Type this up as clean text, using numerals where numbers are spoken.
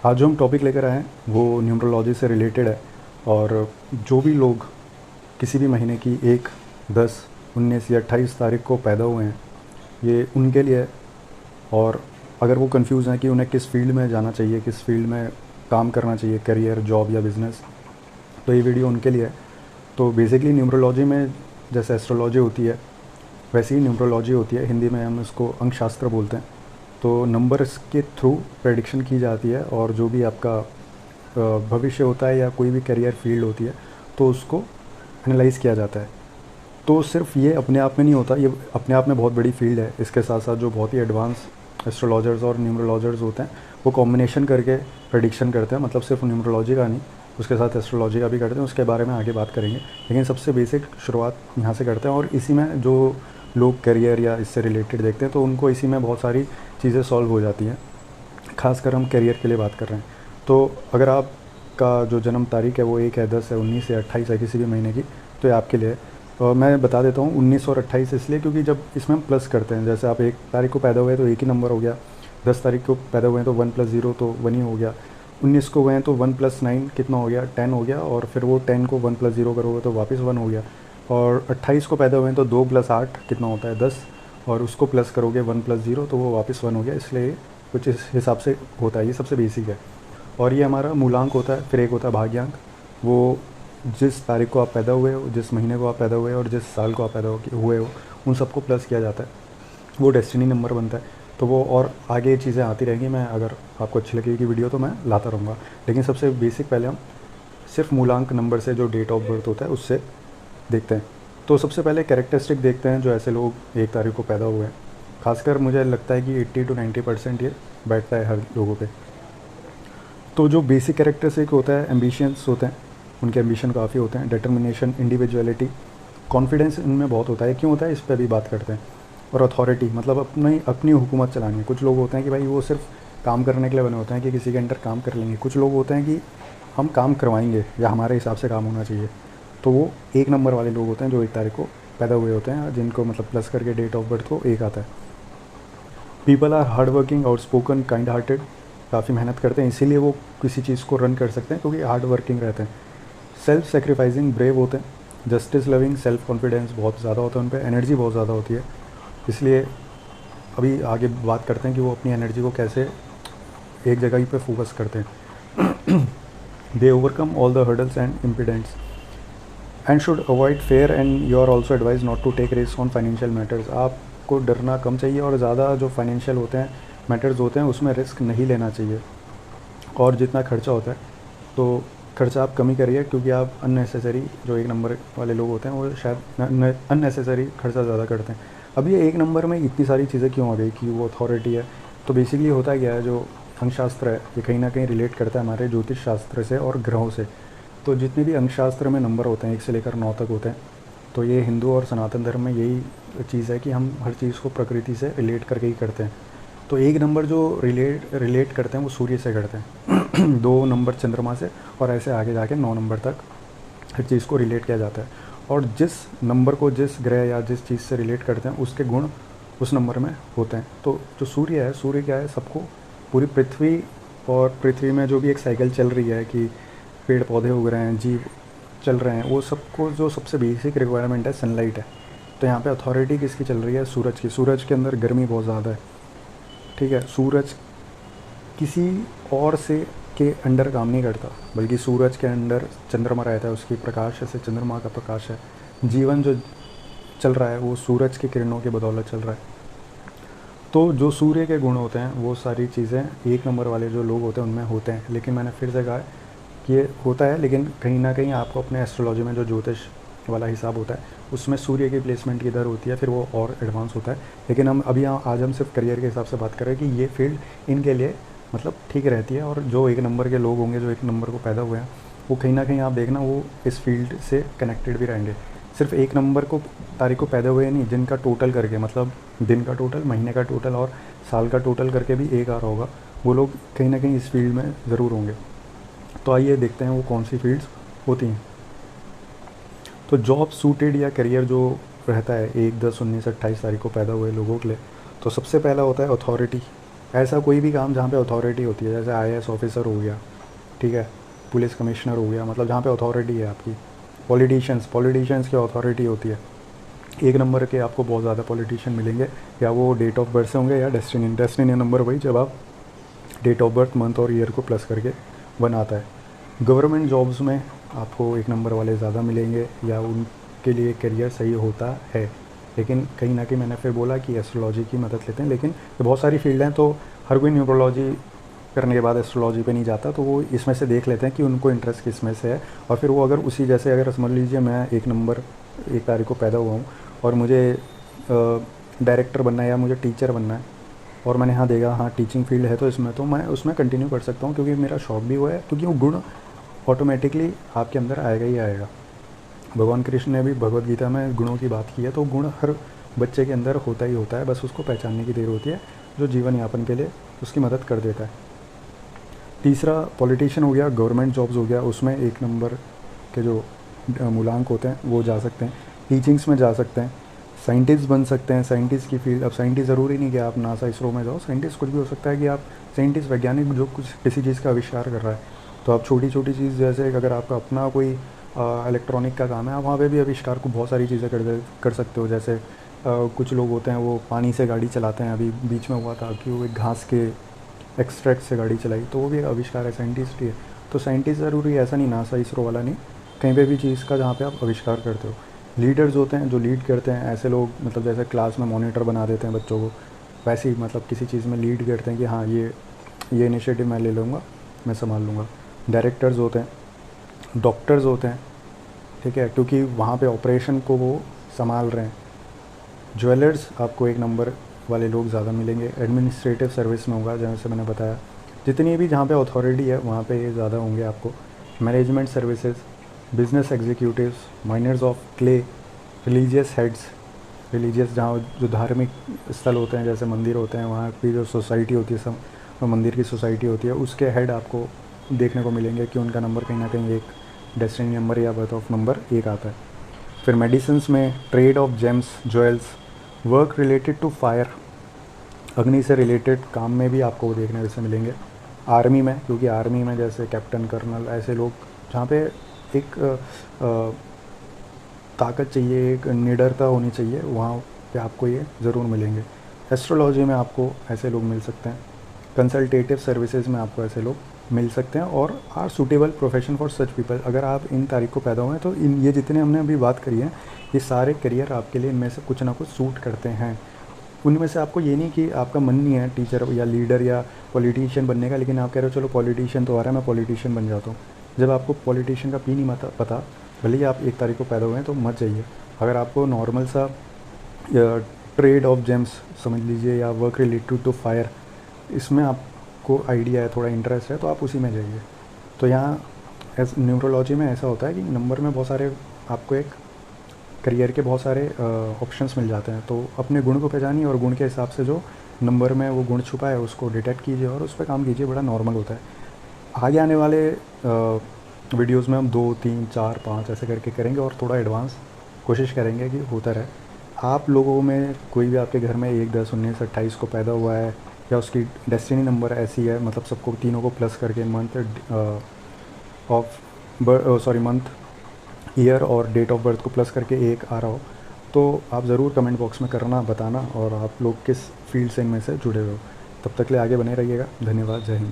आज जो हम टॉपिक लेकर आए हैं वो न्यूमरोलॉजी से रिलेटेड है। और जो भी लोग किसी भी महीने की 1, 10, 19 या 28 तारीख को पैदा हुए हैं, ये उनके लिए है। और अगर वो कंफ्यूज हैं कि उन्हें किस फील्ड में जाना चाहिए, किस फील्ड में काम करना चाहिए, करियर, जॉब या बिज़नेस, तो ये वीडियो उनके लिए है। तो बेसिकली न्यूमरोलॉजी में जैसे एस्ट्रोलॉजी होती है वैसे ही न्यूमरोलॉजी होती है। हिंदी में हम इसको अंकशास्त्र बोलते हैं। तो नंबर्स के थ्रू प्रेडिक्शन की जाती है, और जो भी आपका भविष्य होता है या कोई भी करियर फील्ड होती है तो उसको एनालाइज़ किया जाता है। तो सिर्फ ये अपने आप में नहीं होता, ये अपने आप में बहुत बड़ी फील्ड है। इसके साथ साथ जो बहुत ही एडवांस एस्ट्रोलॉजर्स और न्यूमरोलॉजर्स होते हैं वो कॉम्बिनेशन करके प्रेडिक्शन करते हैं, मतलब सिर्फ न्यूमरोलॉजी का नहीं, उसके साथ एस्ट्रोलॉजी का भी करते हैं। उसके बारे में आगे बात करेंगे, लेकिन सबसे बेसिक शुरुआत यहाँ से करते हैं। और इसी में जो लोग करियर या इससे रिलेटेड देखते हैं तो उनको इसी में बहुत सारी चीज़ें सॉल्व हो जाती हैं। खासकर हम करियर के लिए बात कर रहे हैं। तो अगर आपका जो जन्म तारीख है वो 1 है, 10 है, 19 है, 28 है, किसी भी महीने की, तो ये आपके लिए है। मैं बता देता हूँ 19 और 28 इसलिए क्योंकि जब इसमें हम प्लस करते हैं, जैसे आप 1 तारीख को पैदा हुए तो एक ही नंबर हो गया, 10 तारीख को पैदा हुए हैं तो 1 + 0 तो 1 ही हो गया, 19 को हुए हैं तो 1 + 9 कितना हो गया, 10 हो गया, और फिर वो 10 को 1 + 0 करोगे तो वापस 1 हो गया। और 28 को पैदा हुए हैं तो 2 + 8 कितना होता है, 10, और उसको प्लस करोगे 1 + 0 तो वो वापस 1 हो गया। इसलिए कुछ इस हिसाब से होता है, ये सबसे बेसिक है। और ये हमारा मूलांक होता है। फिर एक होता है भाग्यांक, वो जिस तारीख को आप पैदा हुए हो, जिस महीने को आप पैदा हुए हो और जिस साल को आप पैदा हुए हो, उन सबको प्लस किया जाता है, वो डेस्टिनी नंबर बनता है। तो वो और आगे चीज़ें आती रहेंगी, मैं अगर आपको अच्छी लगेगी वीडियो तो मैं लाता रहूँगा। लेकिन सबसे बेसिक पहले हम सिर्फ मूलांक नंबर से, जो डेट ऑफ बर्थ होता है, उससे देखते हैं। तो सबसे पहले कैरेक्टरिस्टिक देखते हैं जो ऐसे लोग 1 तारीख को पैदा हुए हैं। खासकर मुझे लगता है कि 80 to 90% ये बैठता है हर लोगों पे। तो जो बेसिक कैरेक्टरिस्टिक होता है, एम्बिशियंस होते हैं, उनके एम्बिशन काफ़ी होते हैं, डिटर्मिनेशन, इंडिविजुअलिटी, कॉन्फिडेंस इनमें बहुत होता है। क्यों होता है इस पर भी बात करते हैं। और अथॉरिटी, मतलब अपनी अपनी हुकूमत चलानी है। कुछ लोग होते हैं कि भाई वो सिर्फ काम करने के लिए बने होते हैं कि किसी के अंडर काम कर लेंगे। कुछ लोग होते हैं कि हम काम करवाएंगे या हमारे हिसाब से काम होना चाहिए। तो वो 1 नंबर वाले लोग होते हैं जो 1 तारीख को पैदा हुए होते हैं, जिनको मतलब प्लस करके डेट ऑफ बर्थ को 1 आता है। People are hard working, outspoken, kind hearted, काफ़ी मेहनत करते हैं, इसीलिए वो किसी चीज़ को रन कर सकते हैं क्योंकि हार्ड वर्किंग रहते हैं। सेल्फ सेक्रीफाइसिंग, ब्रेव होते हैं, जस्टिस लविंग, सेल्फ कॉन्फिडेंस बहुत ज़्यादा होता है उन पर, एनर्जी बहुत ज़्यादा होती है। इसलिए अभी आगे बात करते हैं कि वो अपनी एनर्जी को कैसे एक जगह ही पे फोकस करते हैं। They overcome all the hurdles and impediments and should avoid fear, and you are also advise not to take risk on financial matters. आपको डरना कम चाहिए और ज़्यादा जो फाइनेंशियल होते हैं मैटर्स होते हैं उसमें रिस्क नहीं लेना चाहिए। और जितना खर्चा होता है तो खर्चा आप कम ही करिए, क्योंकि आप अननेसेसरी, जो 1 नंबर वाले लोग होते हैं वो शायद अननेसेसरी खर्चा ज़्यादा करते हैं। अब ये 1 नंबर में इतनी सारी चीज़ें क्यों आ गई कि वो अथॉरिटी है। तो बेसिकली होता क्या है, जो अंकशास्त्र है ये कहीं ना कहीं रिलेट करता है हमारे ज्योतिष शास्त्र से और ग्रहों से। तो जितने भी अंकशास्त्र में नंबर होते हैं 1 से लेकर 9 तक होते हैं, तो ये हिंदू और सनातन धर्म में यही चीज़ है कि हम हर चीज़ को प्रकृति से रिलेट करके ही करते हैं। तो 1 नंबर जो रिलेट करते हैं वो सूर्य से करते हैं, 2 नंबर चंद्रमा से, और ऐसे आगे जाके 9 नंबर तक हर चीज़ को रिलेट किया जाता है। और जिस नंबर को जिस ग्रह या जिस चीज़ से रिलेट करते हैं उसके गुण उस नंबर में होते हैं। तो जो सूर्य है, सूर्य क्या है, सबको, पूरी पृथ्वी, और पृथ्वी में जो भी एक साइकिल चल रही है कि पेड़ पौधे उग रहे हैं, जीव चल रहे हैं, वो सबको जो सबसे बेसिक रिक्वायरमेंट है सनलाइट है। तो यहाँ पे अथॉरिटी किसकी चल रही है, सूरज की। सूरज के अंदर गर्मी बहुत ज़्यादा है, ठीक है। सूरज किसी और से के अंडर काम नहीं करता, बल्कि सूरज के अंदर चंद्रमा रहता है, उसकी प्रकाश से चंद्रमा का प्रकाश है। जीवन जो चल रहा है वो सूरज की किरणों की बदौलत चल रहा है। तो जो सूर्य के गुण होते हैं वो सारी चीज़ें 1 नंबर वाले जो लोग होते हैं उनमें होते हैं। लेकिन मैंने फिर से कहा कि ये होता है, लेकिन कहीं ना कहीं आपको अपने एस्ट्रोलॉजी में जो ज्योतिष वाला हिसाब होता है उसमें सूर्य की प्लेसमेंट किधर होती है, फिर वो और एडवांस होता है। लेकिन हम अभी आज हम सिर्फ करियर के हिसाब से बात कर रहे हैं कि ये फील्ड इनके लिए मतलब ठीक रहती है। और जो 1 नंबर के लोग होंगे, जो 1 नंबर को पैदा हुए हैं, वो कहीं ना कहीं आप देखना वो इस फील्ड से कनेक्टेड भी रहेंगे। सिर्फ 1 नंबर को तारीख को पैदा हुए नहीं, जिनका टोटल करके, मतलब दिन का टोटल, महीने का टोटल और साल का टोटल करके भी 1 आ रहा होगा, वो लोग कहीं ना कहीं इस फील्ड में ज़रूर होंगे। तो आइए देखते हैं वो कौन सी फील्ड्स होती हैं। तो जॉब सूटेड या करियर जो रहता है 1, 10, 19, 28 तारीख को पैदा हुए लोगों के लिए, तो सबसे पहला होता है अथॉरिटी। ऐसा कोई भी काम जहाँ पे अथॉरिटी होती है, जैसे आईएएस ऑफिसर हो गया, ठीक है, पुलिस कमिश्नर हो गया, मतलब जहाँ पे अथॉरिटी है आपकी। पॉलिटिशियंस की अथॉरिटी होती है। एक नंबर के आपको बहुत ज़्यादा पॉलिटिशियन मिलेंगे, या वो डेट ऑफ बर्थ से होंगे या डेस्टिनी नंबर वही जब आप डेट ऑफ बर्थ, मंथ और ईयर को प्लस करके बनाता है। गवर्नमेंट जॉब्स में आपको एक नंबर वाले ज़्यादा मिलेंगे, या उनके लिए करियर सही होता है। लेकिन कहीं ना कहीं मैंने फिर बोला कि एस्ट्रोलॉजी की मदद लेते हैं, लेकिन बहुत सारी फील्ड हैं, तो हर कोई न्यूमरोलॉजी करने के बाद एस्ट्रोलॉजी पे नहीं जाता, तो वो इसमें से देख लेते हैं कि उनको इंटरेस्ट किस में से है। और फिर वो अगर उसी जैसे, अगर समझ लीजिए मैं एक नंबर 1 तारीख को पैदा हुआ हूँ और मुझे डायरेक्टर बनना है या मुझे टीचर बनना है, और मैंने यहाँ देखा हाँ टीचिंग फील्ड है, तो इसमें तो मैं उसमें कंटिन्यू कर सकता हूँ, क्योंकि मेरा शौक भी वो है, क्योंकि वो गुण ऑटोमेटिकली आपके अंदर आएगा ही आएगा। भगवान कृष्ण ने भी भगवद गीता में गुणों की बात की है, तो गुण हर बच्चे के अंदर होता ही होता है, बस उसको पहचानने की देर होती है, जो जीवन यापन के लिए उसकी मदद कर देता है। तीसरा पॉलिटिशियन हो गया, गवर्नमेंट जॉब्स हो गया, उसमें 1 नंबर के जो मूलांक होते हैं वो जा सकते हैं। टीचिंग्स में जा सकते हैं, साइंटिस्ट बन सकते हैं, साइंटिस्ट की फील्ड। अब साइंटिस्ट ज़रूरी नहीं कि आप नासा इसरो में जाओ, साइंटिस्ट कुछ भी हो सकता है कि आप साइंटिस्ट, वैज्ञानिक जो कुछ किसी चीज़ का आविष्कार कर रहा है, तो आप छोटी छोटी चीज़, जैसे अगर आपका अपना कोई इलेक्ट्रॉनिक का काम है, आप वहाँ पे भी आविष्कार को बहुत सारी चीज़ें कर सकते हो। जैसे कुछ लोग होते हैं वो पानी से गाड़ी चलाते हैं, अभी बीच में हुआ था कि वो एक घास के एक्सट्रैक्ट से गाड़ी चलाई, तो वो भी एक आविष्कार है, साइंटिस्ट ही है। तो साइंटिस्ट ज़रूरी ऐसा नहीं, नासा इसरो वाला नहीं, कहीं पे भी चीज़ का जहाँ पे आप आविष्कार करते हो। लीडर्स होते हैं जो लीड करते हैं, ऐसे लोग, मतलब जैसे क्लास में मॉनिटर बना देते हैं बच्चों को, वैसे ही मतलब किसी चीज़ में लीड करते हैं कि हाँ ये इनिशिएटिव मैं ले लूँगा, मैं संभाल लूँगा। डायरेक्टर्स होते हैं, डॉक्टर्स होते हैं, ठीक है, क्योंकि वहाँ पे ऑपरेशन को वो संभाल रहे हैं। ज्वेलर्स आपको 1 नंबर वाले लोग ज़्यादा मिलेंगे। एडमिनिस्ट्रेटिव सर्विस में होगा, जैसे मैंने बताया, जितनी भी जहाँ पे अथॉरिटी है वहाँ पे ये ज़्यादा होंगे आपको। Management services, business executives, miners of clay, religious heads, religious जहाँ जो धार्मिक स्थल होते हैं, जैसे मंदिर होते हैं, वहाँ की जो सोसाइटी होती है, सब मंदिर की सोसाइटी होती है, उसके हेड आपको देखने को मिलेंगे कि उनका नंबर कहीं ना कहीं एक डेस्टिनी नंबर या बर्थ ऑफ नंबर 1 आता है। फिर मेडिसिन्स में trade of gems, jewels, work related to fire, अग्नि से रिलेटेड काम में भी आपको देखने से मिलेंगे। आर्मी में, क्योंकि आर्मी में जैसे कैप्टन, कर्नल, ऐसे लोग जहाँ पे एक ताकत चाहिए, एक निडरता होनी चाहिए, वहाँ पे आपको ये ज़रूर मिलेंगे। एस्ट्रोलॉजी में आपको ऐसे लोग मिल सकते हैं। कंसल्टेटिव सर्विसेज में आपको ऐसे लोग मिल सकते हैं, और are suitable profession for such people. अगर आप इन तारीख को पैदा हुए हैं तो इन ये जितने हमने अभी बात करी है, ये सारे करियर आपके लिए इनमें से कुछ ना कुछ सूट करते हैं। उनमें से आपको ये नहीं कि आपका मन नहीं है टीचर या लीडर या पॉलिटिशियन बनने का, लेकिन आप कह रहे हो चलो पॉलिटिशियन तो आ रहा है, मैं पॉलिटिशियन बन जाता हूँ। जब आपको पॉलिटिशियन का पी नहीं पता, भले ही आप 1 तारीख को पैदा हुए हैं, तो मत जाइए। अगर आपको नॉर्मल सा ट्रेड ऑफ जेम्स समझ लीजिए, या वर्क रिलेटेड टू फायर, इसमें आपको आइडिया है, थोड़ा इंटरेस्ट है, तो आप उसी में जाइए। तो यहाँ न्यूमरोलॉजी में ऐसा होता है कि नंबर में बहुत सारे आपको एक करियर के बहुत सारे ऑप्शंस मिल जाते हैं, तो अपने गुण को पहचानिए और गुण के हिसाब से जो नंबर में वो गुण छुपा है उसको डिटेक्ट कीजिए और उस पर काम कीजिए, बड़ा नॉर्मल होता है। आगे आने वाले वीडियोस में हम 2, 3, 4, 5 ऐसे करके करेंगे, और थोड़ा एडवांस कोशिश करेंगे कि होता रहे। आप लोगों में कोई भी आपके घर में 1, 10, 19, 28 को पैदा हुआ है, या उसकी डेस्टिनी नंबर ऐसी है, मतलब सबको तीनों को प्लस करके मंथ, ईयर और डेट ऑफ बर्थ को प्लस करके 1 आ रहा हो, तो आप ज़रूर कमेंट बॉक्स में करना, बताना, और आप लोग किस फील्ड से इनमें से जुड़े हुए हो। तब तक के लिए आगे बने रहिएगा। धन्यवाद। जय हिंद।